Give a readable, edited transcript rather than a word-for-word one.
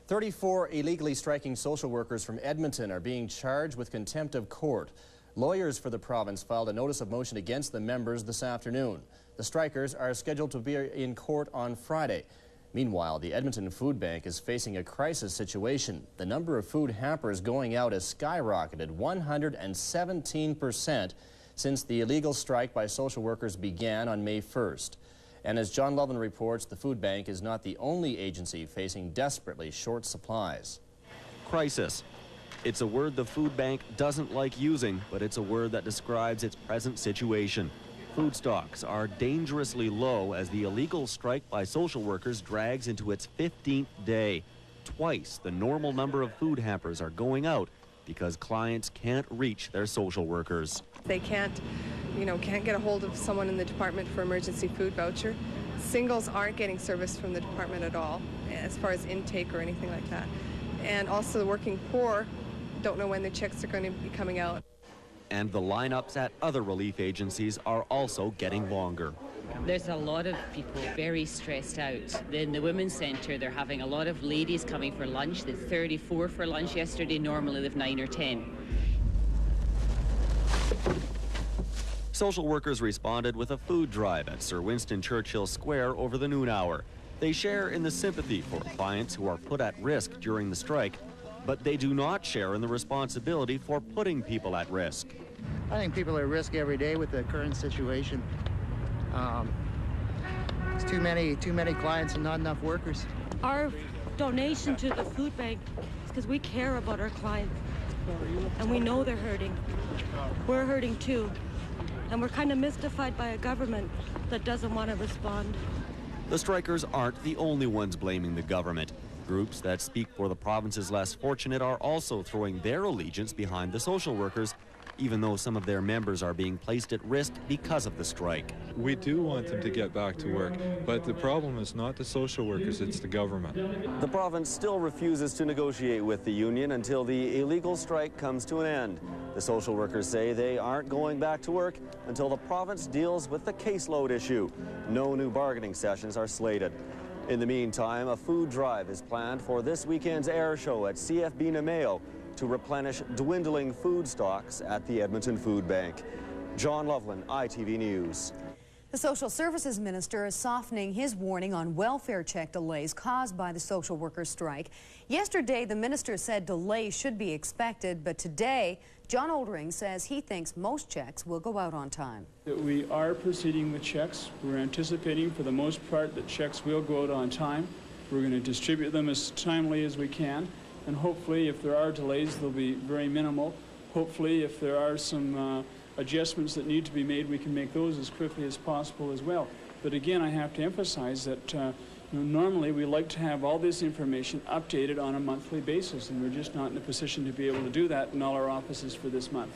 34 illegally striking social workers from Edmonton are being charged with contempt of court. Lawyers for the province filed a notice of motion against the members this afternoon. The strikers are scheduled to be in court on Friday. Meanwhile, the Edmonton Food Bank is facing a crisis situation. The number of food hampers going out has skyrocketed 117% since the illegal strike by social workers began on May 1st. And as John Loveland reports, the food bank is not the only agency facing desperately short supplies. Crisis. It's a word the food bank doesn't like using, but it's a word that describes its present situation. Food stocks are dangerously low as the illegal strike by social workers drags into its 15th day. Twice the normal number of food hampers are going out because clients can't reach their social workers. They can't get a hold of someone in the department for emergency food voucher. Singles aren't getting service from the department at all, as far as intake or anything like that. And also the working poor don't know when the checks are going to be coming out. And the lineups at other relief agencies are also getting longer. There's a lot of people very stressed out. In the Women's Centre, they're having a lot of ladies coming for lunch. There's 34 for lunch yesterday. Normally they have 9 or 10. Social workers responded with a food drive at Sir Winston Churchill Square over the noon hour. They share in the sympathy for clients who are put at risk during the strike, but they do not share in the responsibility for putting people at risk. I think people are at risk every day with the current situation. It's too many clients and not enough workers. Our donation to the food bank is because we care about our clients, and we know they're hurting. We're hurting too, and we're kind of mystified by a government that doesn't want to respond. The strikers aren't the only ones blaming the government. Groups that speak for the province's less fortunate are also throwing their allegiance behind the social workers, even though some of their members are being placed at risk because of the strike. We do want them to get back to work, but the problem is not the social workers, it's the government. The province still refuses to negotiate with the union until the illegal strike comes to an end. The social workers say they aren't going back to work until the province deals with the caseload issue. No new bargaining sessions are slated. In the meantime, a food drive is planned for this weekend's air show at CFB Namao to replenish dwindling food stocks at the Edmonton Food Bank. John Loveland, ITV News. The Social Services Minister is softening his warning on welfare check delays caused by the social workers' strike. Yesterday, the minister said delays should be expected, but today, John Oldring says he thinks most checks will go out on time. We are proceeding with checks. We're anticipating, for the most part, that checks will go out on time. We're going to distribute them as timely as we can, and hopefully, if there are delays, they'll be very minimal. Hopefully, if there are some adjustments that need to be made, we can make those as quickly as possible as well. But again, I have to emphasize that normally we like to have all this information updated on a monthly basis, and we're just not in a position to be able to do that in all our offices for this month.